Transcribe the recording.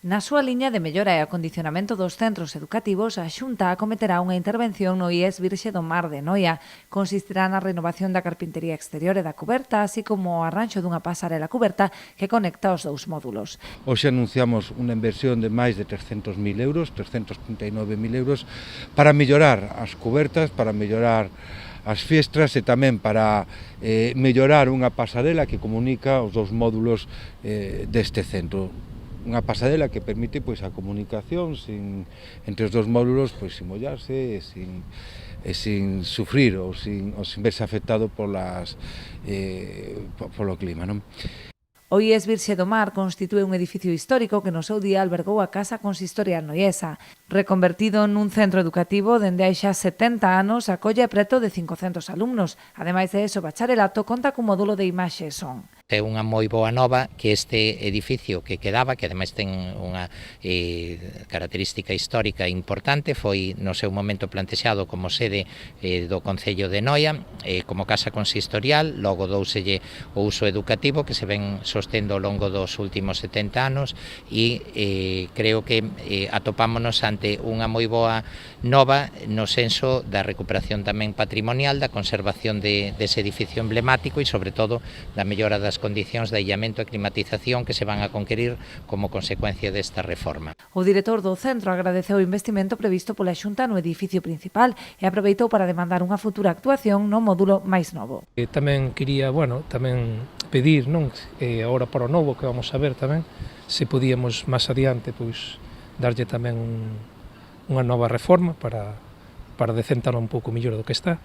Na súa liña de mellora e acondicionamento dos centros educativos, a Xunta acometerá unha intervención no IES Virxe do Mar de Noia. Consistirá na renovación da carpintería exterior e da cuberta, así como o arranxo dunha pasarela cuberta que conecta os dous módulos. Hoxe anunciamos unha inversión de máis de 300.000 euros, 339.000 euros, para mellorar as cubertas, para mellorar as fiestras e tamén para mellorar unha pasarela que comunica os dous módulos deste centro. Unha pasarela que permite a comunicación entre os dous módulos sin mollarse e sin sufrir ou sin verse afectado polo clima, non? O IES Virxe do Mar constitúe un edificio histórico que no seu día albergou a Casa Consistorial noiesa. Reconvertido nun centro educativo dende hai xa 70 anos, acolle preto de 500 alumnos. Ademais de eso, o bacharelato conta cun módulo de imaxe e son. É unha moi boa nova que este edificio que quedaba, que ademais ten unha característica histórica importante, foi no seu momento plantexado como sede do Concello de Noia, como casa consistorial, logo douselle o uso educativo que se ven sostendo ao longo dos últimos 70 anos e creo que atopámonos ante unha moi boa nova no senso da recuperación tamén patrimonial, da conservación dese edificio emblemático e sobre todo da mellora das condicións de aillamento e climatización que se van a conquerir como consecuencia desta reforma. O director do centro agradeceu o investimento previsto pola Xunta no edificio principal e aproveitou para demandar unha futura actuación no módulo máis novo. Tamén quería, tamén pedir, agora para o novo que vamos a ver tamén, se podíamos máis adiante darlle tamén unha nova reforma para decentalo un pouco mellor do que está.